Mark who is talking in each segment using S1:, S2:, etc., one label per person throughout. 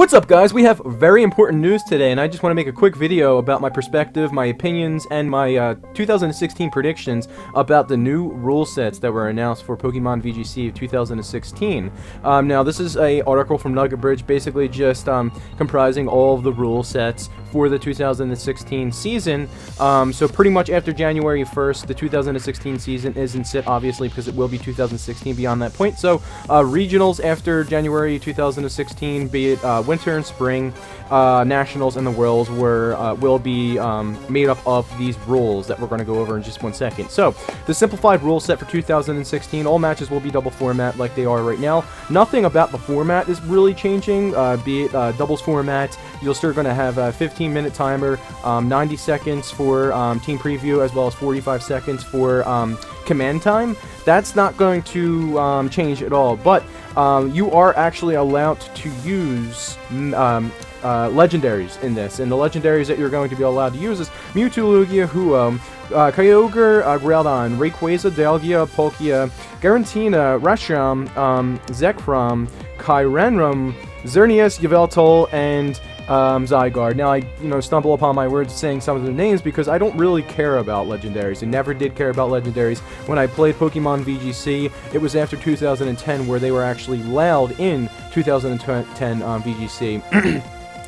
S1: What's up, guys? We have very important news today, and I just want to make a quick video about my perspective, my opinions, and my 2016 predictions about the new rule sets that were announced for Pokemon VGC 2016. Now, this is a article from Nugget Bridge, basically just comprising all of the rule sets for the 2016 season. So pretty much after January 1st, the 2016 season isn't set, obviously, because it will be 2016 beyond that point. So regionals after January 2016, be it winter and spring, nationals, and the worlds will be made up of these rules that we're going to go over in just 1 second. So the simplified rule set for 2016, all matches will be double format like they are right now. Nothing about the format is really changing, be it doubles format. You're still going to have a 15-minute timer, 90 seconds for team preview, as well as 45 seconds for command time. That's not going to change at all, but you are actually allowed to use legendaries in this, and the legendaries that you're going to be allowed to use is Mewtwo, Lugia, Huo, Kyogre, Groudon, Rayquaza, Dalgia, Palkia, Garantina, Reshiram, Zekrom, Kyurem, Xerneas, Yveltal, and Zygarde. Now, I stumble upon my words saying some of the names because I don't really care about legendaries. I never did care about legendaries. When I played Pokemon VGC, it was after 2010 where they were actually allowed in 2010 VGC.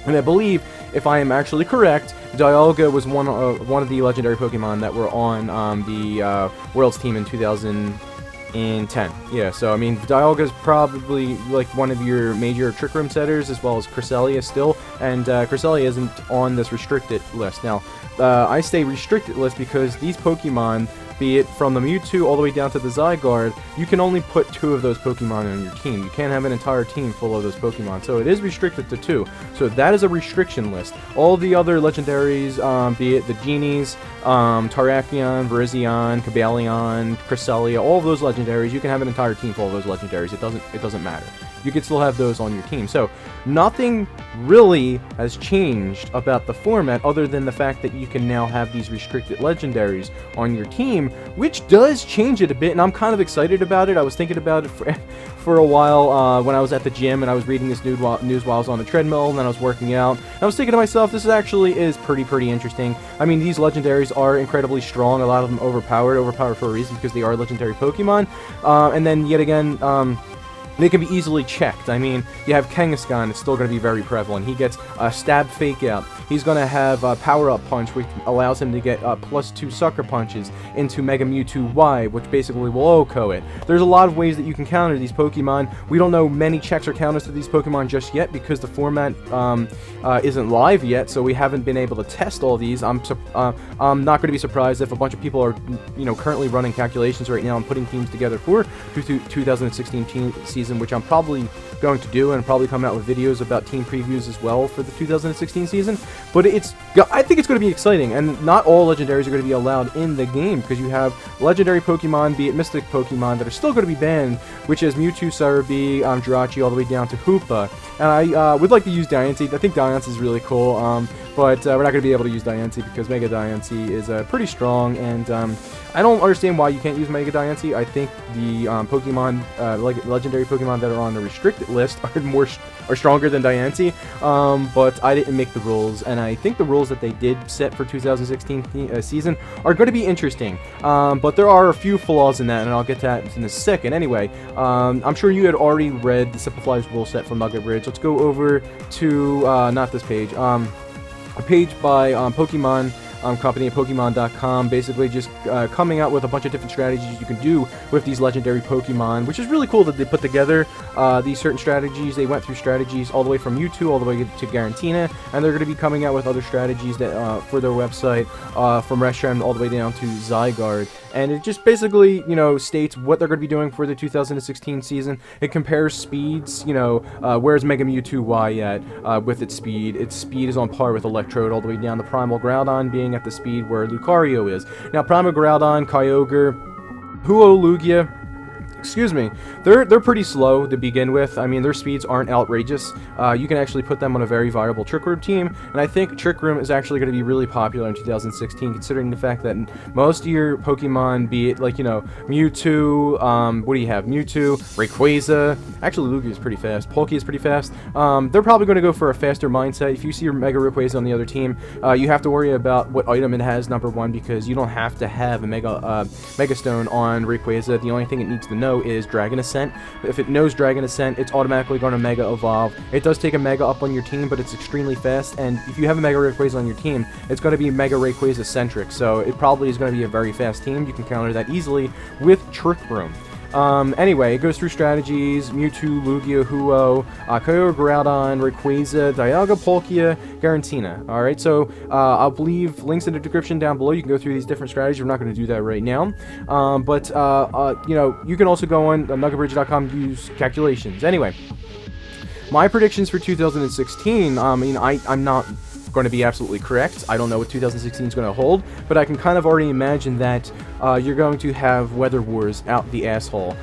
S1: And I believe, if I am actually correct, Dialga was one of the legendary Pokemon that were on the Worlds team in 2010. Yeah, so I mean, Dialga is probably like one of your major Trick Room setters, as well as Cresselia still, and Cresselia isn't on this restricted list. Now, I say restricted list because these Pokemon, be it from the Mewtwo all the way down to the Zygarde, you can only put 2 of those Pokemon on your team. You can't have an entire team full of those Pokemon, so it is restricted to 2. So that is a restriction list. All the other legendaries, be it the Genies, Terrakion, Virizion, Cobalion, Cresselia, all of those legendaries, you can have an entire team full of those legendaries. It doesn't matter. You can still have those on your team. So nothing really has changed about the format other than the fact that you can now have these restricted legendaries on your team, which does change it a bit, and I'm kind of excited about it. I was thinking about it for a while when I was at the gym and I was reading this news while I was on the treadmill, and then I was working out. And I was thinking to myself, this actually is pretty interesting. I mean, these legendaries are incredibly strong. A lot of them overpowered for a reason because they are legendary Pokemon. And then yet again, they can be easily checked. I mean, you have Kangaskhan, it's still going to be very prevalent. He gets a stab fake out. He's going to have a power-up punch, which allows him to get +2 sucker punches into Mega Mewtwo Y, which basically will OHKO it. There's a lot of ways that you can counter these Pokemon. We don't know many checks or counters to these Pokemon just yet because the format isn't live yet, so we haven't been able to test all these. I'm not going to be surprised if a bunch of people are, currently running calculations right now and putting teams together for 2016 season, which I'm probably going to do, and probably come out with videos about team previews as well for the 2016 season. But I think it's going to be exciting, and not all legendaries are going to be allowed in the game because you have legendary Pokemon, be it Mystic Pokemon, that are still going to be banned, which is Mewtwo, Cerebi, Jirachi, all the way down to Hoopa. And I would like to use Diancie. I think Diancie is really cool, but we're not going to be able to use Diancie because Mega Diancie is pretty strong, and I don't understand why you can't use Mega Diancie. I think the Pokemon, legendary Pokemon that are on the restricted list are stronger than Diancie, but I didn't make the rules, and I think the rules that they did set for 2016 season are going to be interesting, but there are a few flaws in that, and I'll get to that in a second. Anyway, I'm sure you had already read the simplified rule set from Nugget Bridge. Let's go over to, not this page, a page by Pokemon company at Pokemon.com, basically just coming out with a bunch of different strategies you can do with these legendary Pokemon, which is really cool that they put together these certain strategies. They went through strategies all the way from Mewtwo all the way to Garantina, and they're going to be coming out with other strategies that for their website from Reshiram all the way down to Zygarde. And it just basically, states what they're going to be doing for the 2016 season. It compares speeds, where's Mega Mewtwo Y at with its speed? Its speed is on par with Electrode all the way down to Primal Groudon being at the speed where Lucario is. Now, Primal Groudon, Kyogre, Huo, Lugia, excuse me, they're pretty slow to begin with. I mean, their speeds aren't outrageous. You can actually put them on a very viable Trick Room team, and I think Trick Room is actually going to be really popular in 2016, considering the fact that most of your Pokemon, be it like, you know, Mewtwo, what do you have? Mewtwo, Rayquaza, actually Lugia is pretty fast, Palkia is pretty fast. They're probably going to go for a faster mindset. If you see your Mega Rayquaza on the other team, you have to worry about what item it has, number one, because you don't have to have a Mega Stone on Rayquaza. The only thing it needs to know is Dragon Ascent. If it knows Dragon Ascent, it's automatically going to Mega Evolve. It does take a Mega up on your team, but it's extremely fast, and if you have a Mega Rayquaza on your team, it's going to be Mega Rayquaza centric, so it probably is going to be a very fast team. You can counter that easily with Trick Room. Anyway, it goes through strategies: Mewtwo, Lugia, Huo, Kyogre, Groudon, Rayquaza, Dialga, Palkia, Garantina. Alright, so I'll leave links in the description down below. You can go through these different strategies. We're not going to do that right now. You know, you can also go on nuggetbridge.com to use calculations. Anyway, my predictions for 2016, I mean, I'm not going to be absolutely correct. I don't know what 2016 is going to hold, but I can kind of already imagine that you're going to have weather wars out the asshole.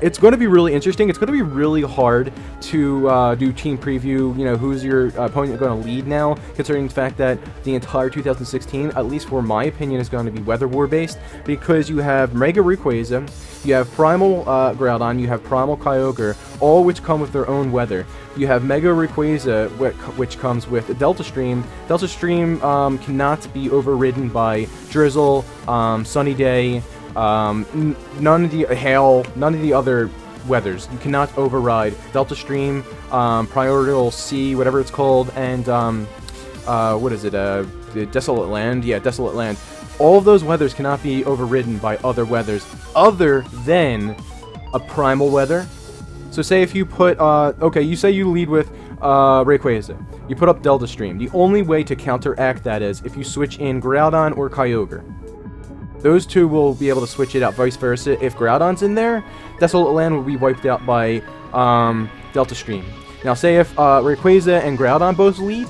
S1: It's going to be really interesting. It's going to be really hard to do team preview, you know, who's your opponent going to lead now, considering the fact that the entire 2016, at least for my opinion, is going to be weather war based, because you have Mega Rayquaza, you have Primal Groudon, you have Primal Kyogre, all which come with their own weather. You have Mega Rayquaza, which comes with a Delta Stream. Delta Stream cannot be overridden by Drizzle, Sunny Day, none of the hail, none of the other weathers. You cannot override Delta Stream, Primordial Sea, whatever it's called, and what is it? The Desolate Land. Yeah, Desolate Land. All of those weathers cannot be overridden by other weathers other than a primal weather. So say if you put, okay, you say you lead with Rayquaza. You put up Delta Stream. The only way to counteract that is if you switch in Groudon or Kyogre. Those two will be able to switch it out. Vice versa, if Groudon's in there, Desolate Land will be wiped out by Delta Stream. Now say if Rayquaza and Groudon both lead,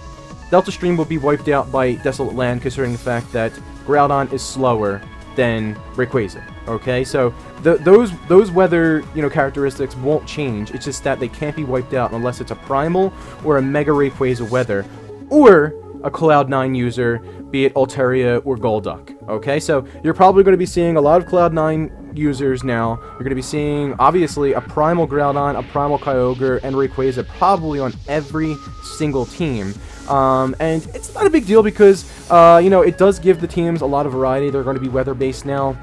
S1: Delta Stream will be wiped out by Desolate Land, considering the fact that Groudon is slower than Rayquaza. Okay, so those weather, you know, characteristics won't change. It's just that they can't be wiped out unless it's a Primal or a Mega Rayquaza weather, or a Cloud9 user, be it Altaria or Golduck. Okay, so you're probably going to be seeing a lot of Cloud9 users now. You're going to be seeing, obviously, a Primal Groudon, a Primal Kyogre, and Rayquaza probably on every single team. And it's not a big deal because, you know, it does give the teams a lot of variety. They're going to be weather-based now.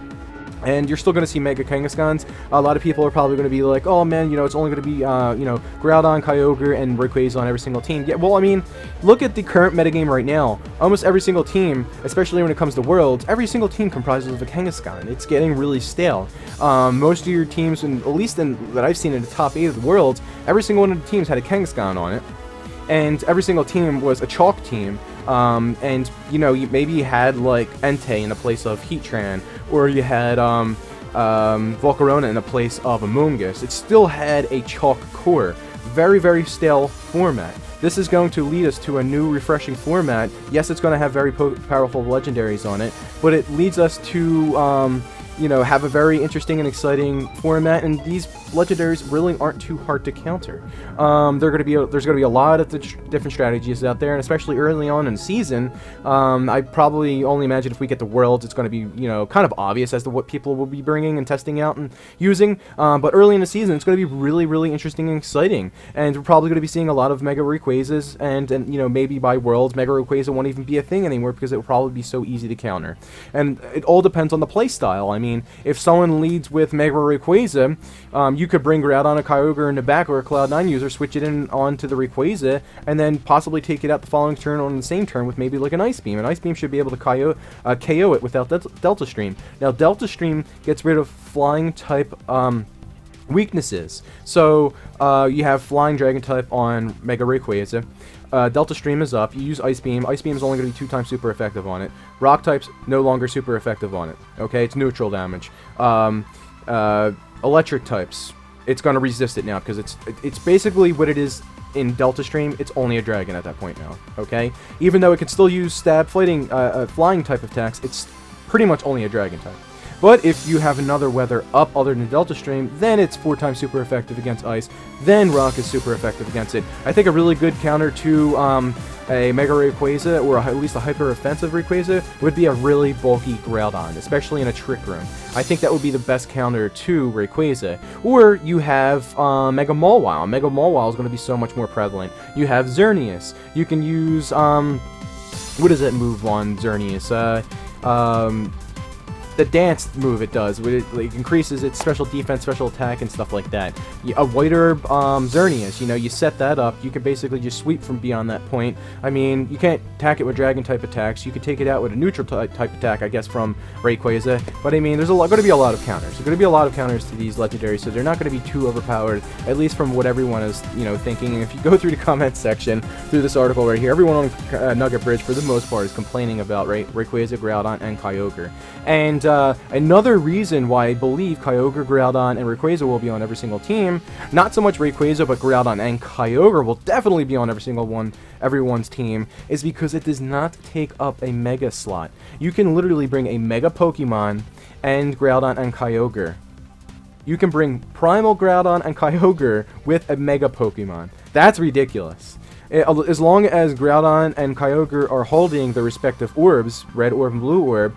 S1: And you're still going to see Mega Kangaskhan's. A lot of people are probably going to be like, oh man, you know, it's only going to be, you know, Groudon, Kyogre, and Rayquaza on every single team. Yeah, well, I mean, look at the current metagame right now. Almost every single team, especially when it comes to Worlds, every single team comprises of a Kangaskhan. It's getting really stale. Most of your teams, and at least that I've seen in the top 8 of the Worlds, every single one of the teams had a Kangaskhan on it. And every single team was a chalk team. And, you know, maybe you had, like, Entei in the place of Heatran, or you had, Volcarona in the place of Amoonguss. It still had a chalk core. Very, very stale format. This is going to lead us to a new, refreshing format. Yes, it's going to have very powerful legendaries on it, but it leads us to, you know, have a very interesting and exciting format, and these legendaries really aren't too hard to counter. There's going to be a lot of different strategies out there, and especially early on in the season, I probably only imagine if we get the Worlds, it's going to be, you know, kind of obvious as to what people will be bringing and testing out and using. But early in the season, it's going to be really, really interesting and exciting, and we're probably going to be seeing a lot of Mega Rayquazas, and you know, maybe by Worlds, Mega Rayquaza won't even be a thing anymore because it will probably be so easy to counter. And it all depends on the playstyle. I mean, if someone leads with Mega Rayquaza, you could bring Groudon, a Kyogre in the back, or a Cloud9 user, switch it in onto the Rayquaza, and then possibly take it out the following turn on the same turn with maybe like an Ice Beam. An Ice Beam should be able to KO it without Delta Stream. Now, Delta Stream gets rid of flying type weaknesses. So, you have Flying Dragon type on Mega Rayquaza. Delta Stream is up. You use Ice Beam. Ice Beam is only going to be 2 times super effective on it. Rock type's no longer super effective on it. Okay, it's neutral damage. Electric types, it's going to resist it now because it's basically what it is in Delta Stream. It's only a dragon at that point now. Okay, even though it can still use stab, flying type attacks, it's pretty much only a dragon type. But if you have another weather up other than Delta Stream, then it's 4 times super effective against ice. Then Rock is super effective against it. I think a really good counter to a Mega Rayquaza, or at least a hyper offensive Rayquaza, would be a really bulky Groudon, especially in a Trick Room. I think that would be the best counter to Rayquaza. Or you have Mega Mawile. Mega Mawile is going to be so much more prevalent. You have Xerneas. You can use what does that move on Xerneas? The dance move it does, it increases its special defense, special attack, and stuff like that. A White Herb Xerneas, you know, you set that up, you can basically just sweep from beyond that point. I mean, you can't attack it with Dragon-type attacks, you could take it out with a neutral-type attack, I guess, from Rayquaza, but I mean, there's going to be a lot of counters. There's going to be a lot of counters to these legendaries, so they're not going to be too overpowered, at least from what everyone is, you know, thinking. And if you go through the comments section, through this article right here, everyone on Nugget Bridge, for the most part, is complaining about Rayquaza, Groudon, and Kyogre. And another reason why I believe Kyogre, Groudon, and Rayquaza will be on every single team, not so much Rayquaza, but Groudon and Kyogre will definitely be on everyone's team, is because it does not take up a Mega slot. You can literally bring a Mega Pokemon and Groudon and Kyogre. You can bring Primal Groudon and Kyogre with a Mega Pokemon. That's ridiculous. As long as Groudon and Kyogre are holding their respective orbs, Red Orb and Blue Orb,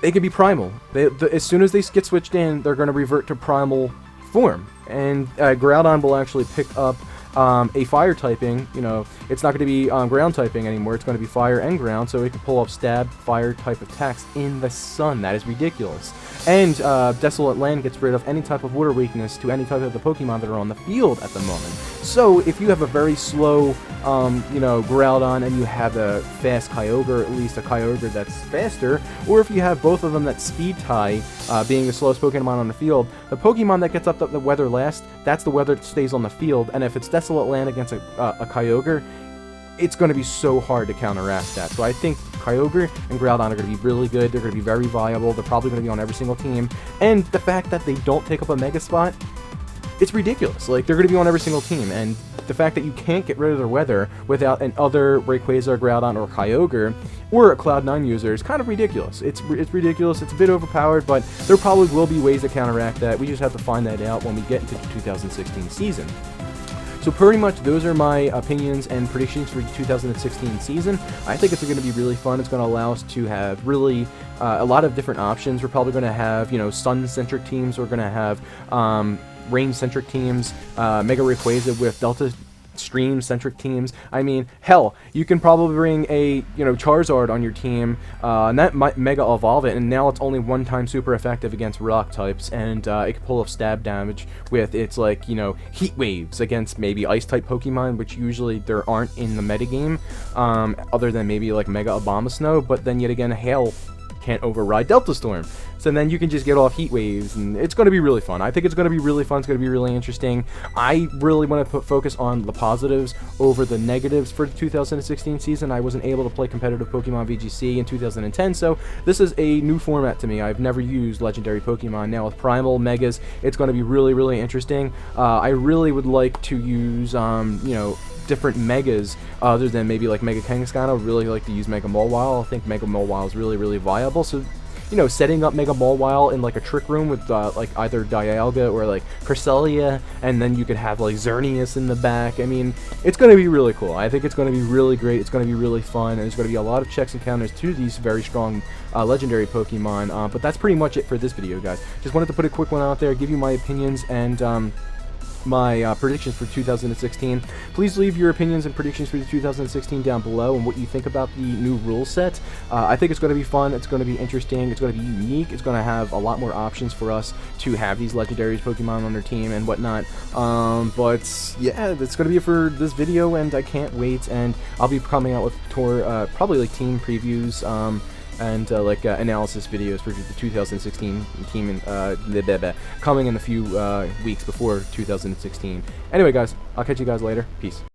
S1: they can be primal. As soon as they get switched in, they're going to revert to primal form. And Groudon will actually pick up a fire typing. You know, it's not going to be ground typing anymore. It's going to be fire and ground, so it can pull off stab, fire type attacks in the sun. That is ridiculous. And Desolate Land gets rid of any type of water weakness to any type of the Pokemon that are on the field at the moment. So if you have a very slow, you know, Groudon and you have a fast Kyogre, or at least a Kyogre that's faster, or if you have both of them that speed tie, being the slowest Pokemon on the field, the Pokemon that gets up the weather last, that's the weather that stays on the field. And if it's Desolate Land against a Kyogre, it's going to be so hard to counteract that. So I think Kyogre and Groudon are going to be really good. They're going to be very viable. They're probably going to be on every single team. And the fact that they don't take up a Mega spot, it's ridiculous. Like, they're going to be on every single team. And the fact that you can't get rid of their weather without an other Rayquaza, Groudon, or Kyogre, or a Cloud9 user is kind of ridiculous. It's ridiculous. It's a bit overpowered, but there probably will be ways to counteract that. We just have to find that out when we get into the 2016 season. So pretty much those are my opinions and predictions for the 2016 season. I think it's going to be really fun. It's going to allow us to have really a lot of different options. We're probably going to have, you know, sun-centric teams. We're going to have rain-centric teams, Mega Rayquaza with Delta Stream-centric teams. I mean, hell, you can probably bring a, you know, Charizard on your team, and that might Mega Evolve it, and now it's only 1 time super effective against rock types, and it can pull off stab damage with its, like, you know, heat waves against maybe ice-type Pokemon, which usually there aren't in the metagame, other than maybe, like, Mega Abomasnow, but then yet again, Hail can't override Delta Storm. So then you can just get off heat waves, and it's going to be really fun. I think it's going to be really fun. It's going to be really interesting. I really want to focus on the positives over the negatives for the 2016 season. I wasn't able to play competitive Pokemon VGC in 2010, so this is a new format to me. I've never used legendary Pokemon. Now with Primal, Megas, it's going to be really, really interesting. I really would like to use, you know, different Megas other than maybe like Mega Kangaskhan. I would really like to use Mega Mawile. I think Mega Mawile is really, really viable. So, you know, setting up Mega Mawile in like a Trick Room with like either Dialga or like Cresselia, and then you could have like Xerneas in the back. I mean, it's going to be really cool. I think it's going to be really great. It's going to be really fun, and there's going to be a lot of checks and counters to these very strong legendary Pokemon. But that's pretty much it for this video, guys. Just wanted to put a quick one out there, give you my opinions, and my predictions for 2016. Please leave your opinions and predictions for the 2016 down below and what you think about the new rule set. I think it's going to be fun, it's going to be interesting, it's going to be unique, it's going to have a lot more options for us to have these legendaries Pokemon on their team and whatnot. But yeah, that's going to be it for this video, and I can't wait, and I'll be coming out with probably like team previews, and like analysis videos for the 2016 team coming in a few weeks before 2016. Anyway, guys, I'll catch you guys later. Peace.